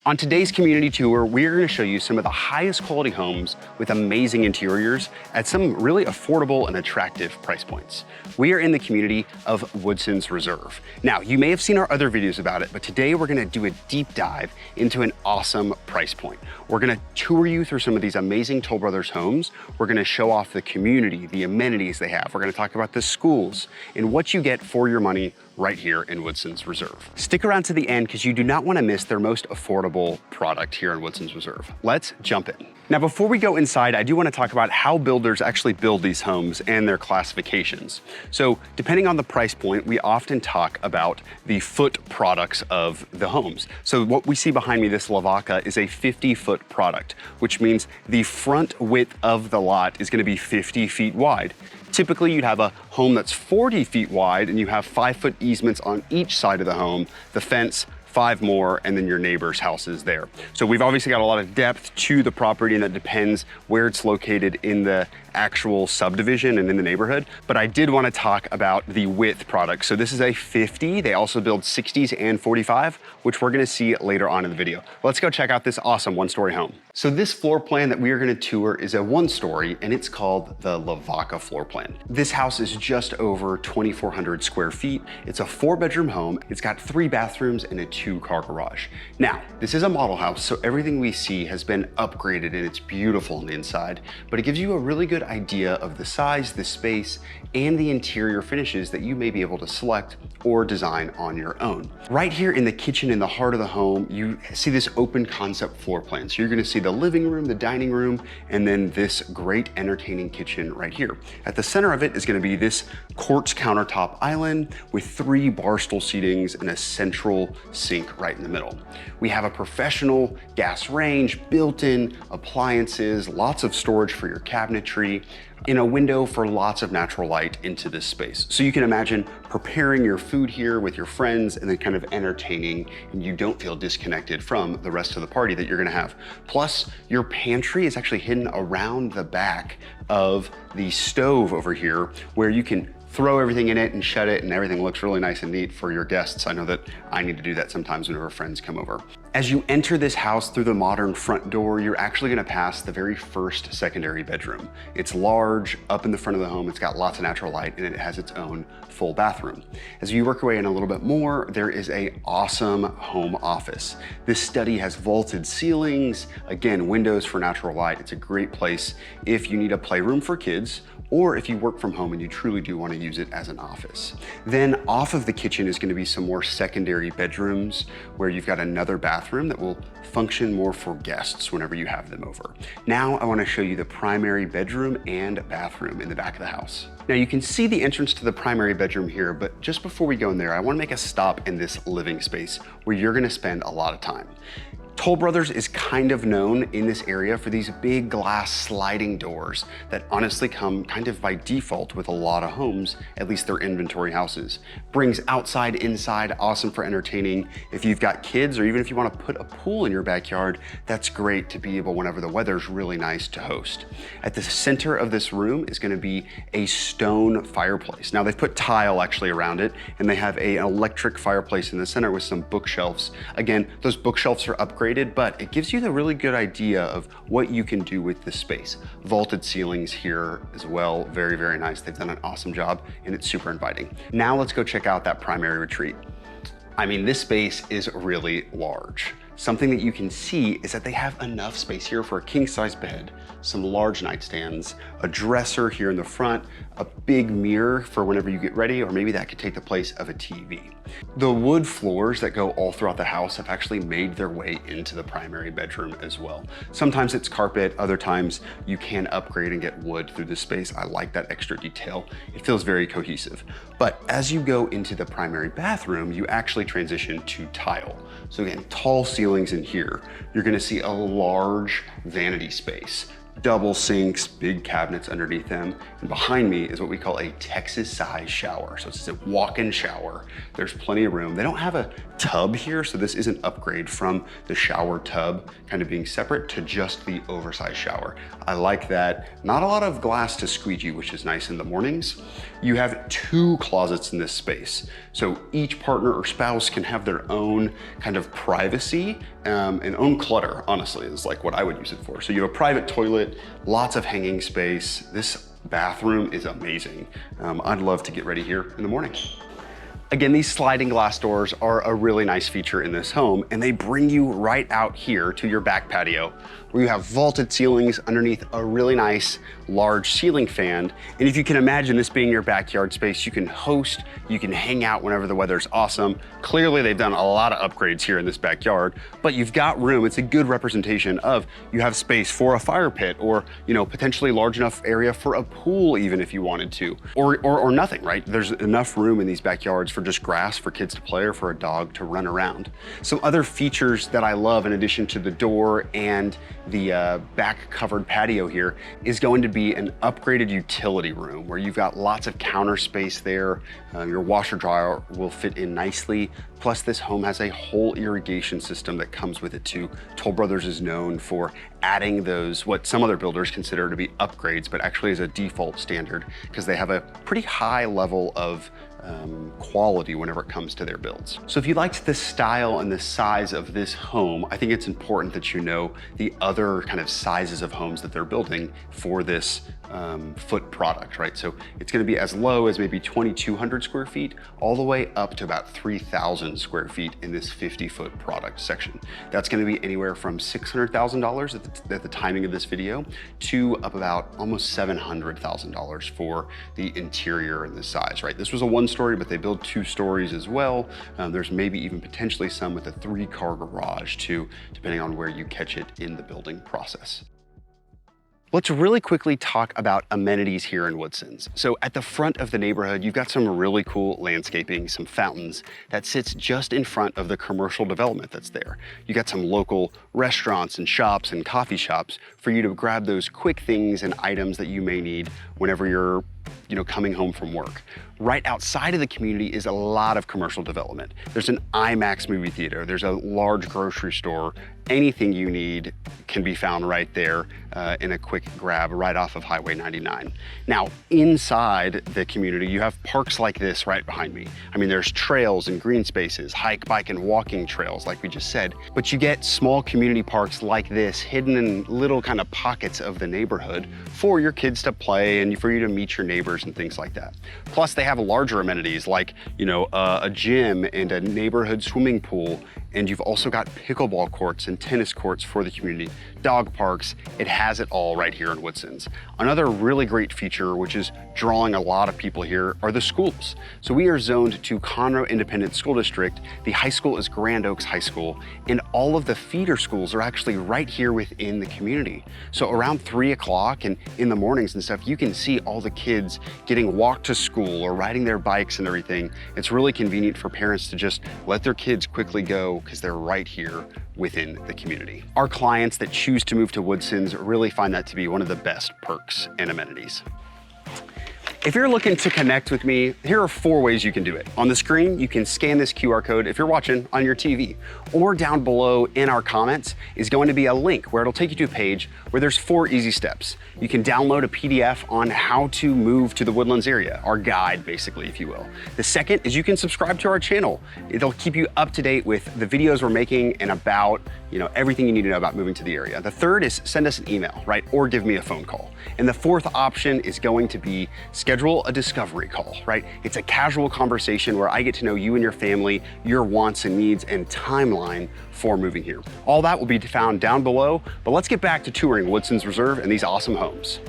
On today's community tour, we're going to show you some of the highest quality homes with amazing interiors at some really affordable and attractive price points. We are in the community of Woodson's Reserve. Now, you may have seen our other videos about it, but today we're going to do a deep dive into an awesome price point. We're going to tour you through some of these amazing Toll Brothers homes. We're going to show off the community, the amenities they have. We're going to talk about the schools and what you get for your money right here in Woodson's Reserve. Stick around to the end because you do not want to miss their most affordable product here in Woodson's Reserve. Let's jump in. Now, before we go inside, I do want to talk about how builders actually build these homes and their classifications. So depending on the price point, we often talk about the foot products of the homes. So what we see behind me, this Lavaca, is a 50-foot product, which means the front width of the lot is going to be 50 feet wide. Typically, you'd have a home that's 40 feet wide and you have 5-foot easements on each side of the home, the fence, 5 more, and then your neighbor's house is there. So we've obviously got a lot of depth to the property, and that depends where it's located in the actual subdivision and in the neighborhood. But I did want to talk about the width product. So this is a 50. They also build 60s and 45, which we're going to see later on in the video. Let's go check out this awesome one-story home. So this floor plan that we are going to tour is a one-story, and it's called the Lavaca floor plan. This house is just over 2,400 square feet. It's a 4-bedroom home. It's got 3 bathrooms and a 2-car garage. Now, this is a model house, so everything we see has been upgraded and it's beautiful on the inside, but it gives you a really good idea of the size, the space, and the interior finishes that you may be able to select or design on your own. Right here in the kitchen in the heart of the home, you see this open concept floor plan. So you're gonna see the living room, the dining room, and then this great entertaining kitchen right here. At the center of it is gonna be this quartz countertop island with 3 bar stool seatings and a central sink right in the middle. We have a professional gas range, built-in appliances, lots of storage for your cabinetry, in a window for lots of natural light into this space. So you can imagine preparing your food here with your friends and then kind of entertaining, and you don't feel disconnected from the rest of the party that you're gonna have. Plus, your pantry is actually hidden around the back of the stove over here, where you can throw everything in it and shut it, and everything looks really nice and neat for your guests. I know that I need to do that sometimes whenever friends come over. As you enter this house through the modern front door, you're actually gonna pass the very first secondary bedroom. It's large, up in the front of the home, it's got lots of natural light, and it has its own full bathroom. As you work your way in a little bit more, there is an awesome home office. This study has vaulted ceilings, again, windows for natural light. It's a great place if you need a playroom for kids, or if you work from home and you truly do want to use it as an office. Then off of the kitchen is going to be some more secondary bedrooms where you've got another bathroom that will function more for guests whenever you have them over. Now I want to show you the primary bedroom and bathroom in the back of the house. Now you can see the entrance to the primary bedroom here, but just before we go in there, I want to make a stop in this living space where you're going to spend a lot of time. Toll Brothers is kind of known in this area for these big glass sliding doors that honestly come kind of by default with a lot of homes, at least their inventory houses. Brings outside, inside, awesome for entertaining. If you've got kids, or even if you want to put a pool in your backyard, that's great to be able, whenever the weather's really nice, to host. At the center of this room is going to be a stone fireplace. Now they've put tile actually around it, and they have an electric fireplace in the center with some bookshelves. Again, those bookshelves are upgraded, but it gives you the really good idea of what you can do with this space. Vaulted ceilings here as well, very, very nice. They've done an awesome job, and it's super inviting. Now let's go check out that primary retreat. I mean, this space is really large. Something that you can see is that they have enough space here for a king-size bed, some large nightstands, a dresser here in the front, a big mirror for whenever you get ready, or maybe that could take the place of a TV. The wood floors that go all throughout the house have actually made their way into the primary bedroom as well. Sometimes it's carpet, other times you can upgrade and get wood through this space. I like that extra detail. It feels very cohesive. But as you go into the primary bathroom, you actually transition to tile. So again, tall ceilings in here. You're gonna see a large vanity space. double sinks, big cabinets underneath them. And behind me is what we call a Texas size shower. So it's a walk-in shower. There's plenty of room. They don't have a tub here, so this is an upgrade from the shower tub kind of being separate to just the oversized shower. I like that. Not a lot of glass to squeegee, which is nice in the mornings. You have 2 closets in this space. So each partner or spouse can have their own kind of privacy and own clutter, honestly, is like what I would use it for. So you have a private toilet, lots of hanging space. This bathroom is amazing. I'd love to get ready here in the morning. Again, these sliding glass doors are a really nice feature in this home, and they bring you right out here to your back patio, where you have vaulted ceilings underneath a really nice large ceiling fan. And if you can imagine this being your backyard space, you can host, you can hang out whenever the weather's awesome. Clearly they've done a lot of upgrades here in this backyard, but you've got room. It's a good representation of you have space for a fire pit, or potentially large enough area for a pool even if you wanted to, or nothing, right? There's enough room in these backyards for just grass for kids to play or for a dog to run around. Some other features that I love in addition to the door and the back covered patio here is going to be an upgraded utility room where you've got lots of counter space there. Your washer dryer will fit in nicely. Plus this home has a whole irrigation system that comes with it too. Toll Brothers is known for adding those, what some other builders consider to be upgrades, but actually is a default standard because they have a pretty high level of quality whenever it comes to their builds. So if you liked the style and the size of this home, I think it's important that you know the other kind of sizes of homes that they're building for this foot product, right? So it's gonna be as low as maybe 2,200 square feet, all the way up to about 3,000 square feet in this 50-foot product section. That's gonna be anywhere from $600,000 at the timing of this video to up about almost $700,000 for the interior and the size, right? This was a 1-story, but they build 2 stories as well. There's maybe even potentially some with a 3-car garage too, depending on where you catch it in the building process. Let's really quickly talk about amenities here in Woodson's. So at the front of the neighborhood, you've got some really cool landscaping, some fountains that sits just in front of the commercial development that's there. You got some local restaurants and shops and coffee shops for you to grab those quick things and items that you may need whenever you're coming home from work. Right outside of the community is a lot of commercial development. There's an IMAX movie theater, there's a large grocery store. Anything you need can be found right there in a quick grab right off of Highway 99. Now, inside the community, you have parks like this right behind me. I mean, there's trails and green spaces, hike, bike, and walking trails, like we just said, but you get small community parks like this hidden in little kind of pockets of the neighborhood for your kids to play and for you to meet your neighbors and things like that. Plus, they have larger amenities like, a gym and a neighborhood swimming pool. And you've also got pickleball courts and tennis courts for the community, dog parks. It has it all right here in Woodson's. Another really great feature, which is drawing a lot of people here, are the schools. So we are zoned to Conroe Independent School District. The high school is Grand Oaks High School, and all of the feeder schools are actually right here within the community. So around 3 o'clock and in the mornings and stuff, you can see all the kids getting walked to school or riding their bikes and everything. It's really convenient for parents to just let their kids quickly go because they're right here within the community. Our clients that choose to move to Woodson's really find that to be one of the best perks and amenities. If you're looking to connect with me, here are 4 ways you can do it. On the screen, you can scan this QR code if you're watching on your TV, or down below in our comments is going to be a link where it'll take you to a page where there's 4 easy steps. You can download a PDF on how to move to the Woodlands area, our guide basically, if you will. The second is you can subscribe to our channel. It'll keep you up to date with the videos we're making and about everything you need to know about moving to the area. The third is send us an email, right? Or give me a phone call. And the fourth option is going to be schedule a discovery call, right? It's a casual conversation where I get to know you and your family, your wants and needs and timeline for moving here. All that will be found down below, but let's get back to touring Woodson's Reserve and these awesome homes.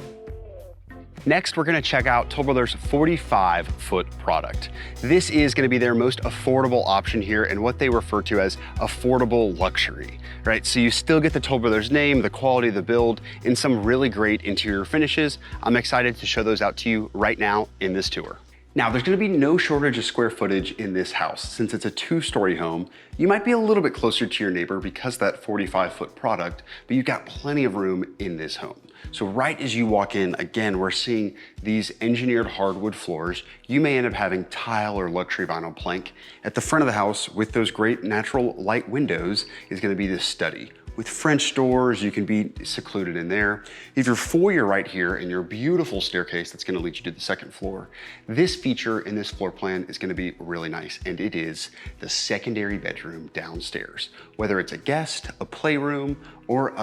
Next, we're gonna check out Toll Brothers' 45-foot product. This is gonna be their most affordable option here and what they refer to as affordable luxury, right? So you still get the Toll Brothers name, the quality of the build, and some really great interior finishes. I'm excited to show those out to you right now in this tour. Now, there's gonna be no shortage of square footage in this house. Since it's a 2-story home, you might be a little bit closer to your neighbor because of that 45-foot product, but you've got plenty of room in this home. So right as you walk in, again, we're seeing these engineered hardwood floors. You may end up having tile or luxury vinyl plank. At the front of the house, with those great natural light windows, is gonna be this study. With French doors, you can be secluded in there. If your foyer right here and your beautiful staircase that's gonna lead you to the second floor, this feature in this floor plan is gonna be really nice, and it is the secondary bedroom downstairs. Whether it's a guest, a playroom, or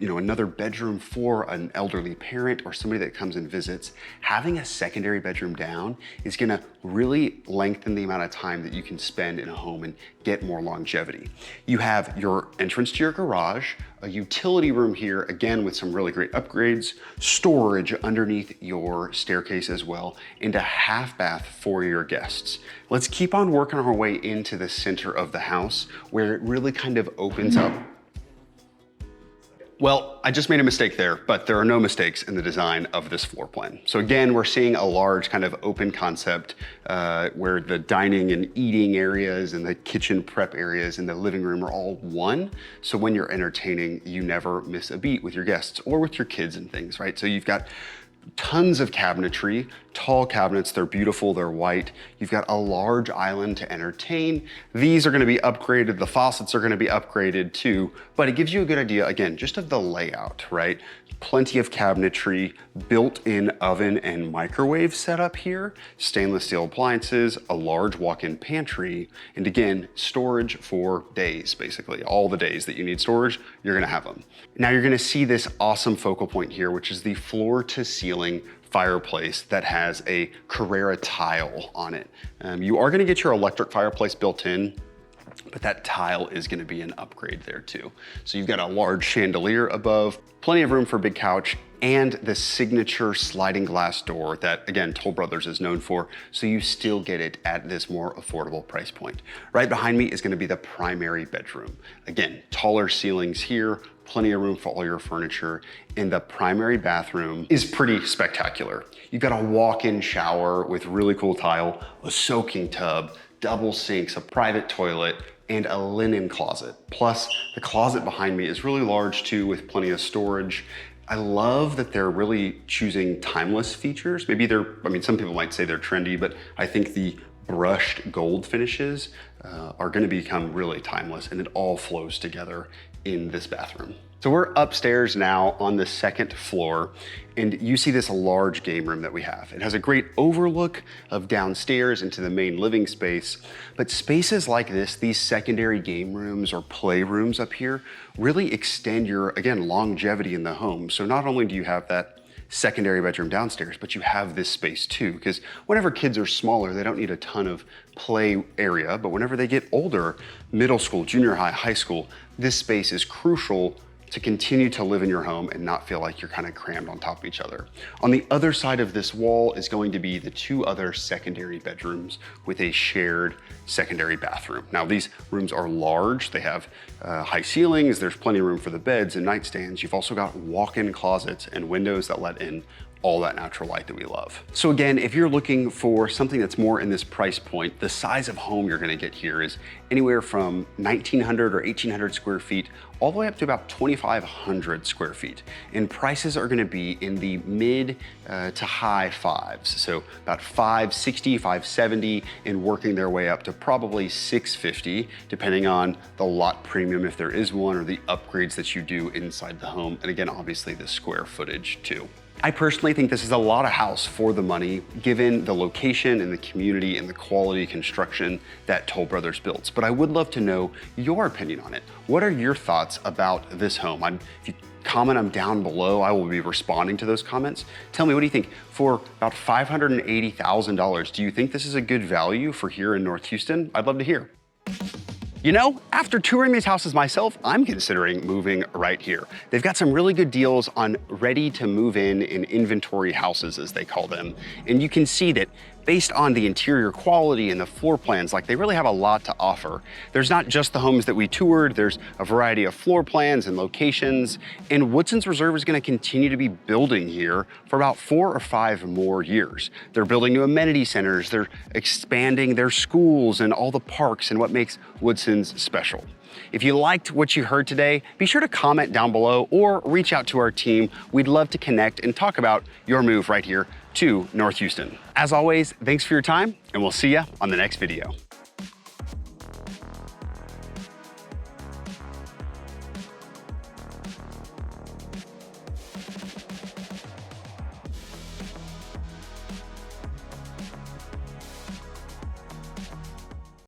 another bedroom for an elderly parent or somebody that comes and visits, having a secondary bedroom down is gonna really lengthen the amount of time that you can spend in a home and get more longevity. You have your entrance to your garage, a utility room here, again with some really great upgrades, storage underneath your staircase as well, and a half bath for your guests. Let's keep on working our way into the center of the house where it really kind of opens up. Well, I just made a mistake there, but there are no mistakes in the design of this floor plan. So again, we're seeing a large kind of open concept where the dining and eating areas and the kitchen prep areas and the living room are all one. So when you're entertaining, you never miss a beat with your guests or with your kids and things, right? So you've got tons of cabinetry, tall cabinets, they're beautiful, they're white. You've got a large island to entertain. These are gonna be upgraded, the faucets are gonna be upgraded too, but it gives you a good idea, again, just of the layout, right? Plenty of cabinetry, built-in oven and microwave setup here, stainless steel appliances, a large walk-in pantry, and again, storage for days, basically. All the days that you need storage, you're gonna have them. Now you're gonna see this awesome focal point here, which is the floor-to-ceiling fireplace that has a Carrera tile on it. You are gonna get your electric fireplace built in, but that tile is gonna be an upgrade there too. So you've got a large chandelier above, plenty of room for a big couch, and the signature sliding glass door that, again, Toll Brothers is known for, so you still get it at this more affordable price point. Right behind me is gonna be the primary bedroom. Again, taller ceilings here, plenty of room for all your furniture, and the primary bathroom is pretty spectacular. You've got a walk-in shower with really cool tile, a soaking tub, double sinks, a private toilet, and a linen closet. Plus, the closet behind me is really large too, with plenty of storage. I love that they're really choosing timeless features. Maybe some people might say they're trendy, but I think the brushed gold finishes are gonna become really timeless, and it all flows together in this bathroom. So we're upstairs now on the second floor, and you see this large game room that we have. It has a great overlook of downstairs into the main living space, but spaces like this, these secondary game rooms or play rooms up here, really extend your, again, longevity in the home. So not only do you have that secondary bedroom downstairs, but you have this space too, because whenever kids are smaller, they don't need a ton of play area, but whenever they get older, middle school, junior high, high school, this space is crucial to continue to live in your home and not feel like you're kind of crammed on top of each other. On the other side of this wall is going to be the 2 other secondary bedrooms with a shared secondary bathroom. Now these rooms are large, they have high ceilings, there's plenty of room for the beds and nightstands. You've also got walk-in closets and windows that let in all that natural light that we love. So again, if you're looking for something that's more in this price point, the size of home you're gonna get here is anywhere from 1,900 or 1,800 square feet all the way up to about 2,500 square feet. And prices are gonna be in the mid to high fives. So about 560, 570, and working their way up to probably 650, depending on the lot premium, if there is one, or the upgrades that you do inside the home. And again, obviously the square footage too. I personally think this is a lot of house for the money, given the location and the community and the quality construction that Toll Brothers builds. But I would love to know your opinion on it. What are your thoughts about this home? If you comment them down below, I will be responding to those comments. Tell me, what do you think? For about $580,000, do you think this is a good value for here in North Houston? I'd love to hear. You know, after touring these houses myself, I'm considering moving right here. They've got some really good deals on ready to move in inventory houses, as they call them. And you can see that based on the interior quality and the floor plans. Like, they really have a lot to offer. There's not just the homes that we toured, there's a variety of floor plans and locations, and Woodson's Reserve is gonna continue to be building here for about 4 or 5 more years. They're building new amenity centers, they're expanding their schools and all the parks and what makes Woodson's special. If you liked what you heard today, be sure to comment down below or reach out to our team. We'd love to connect and talk about your move right here to North Houston. As always, thanks for your time, and we'll see you on the next video.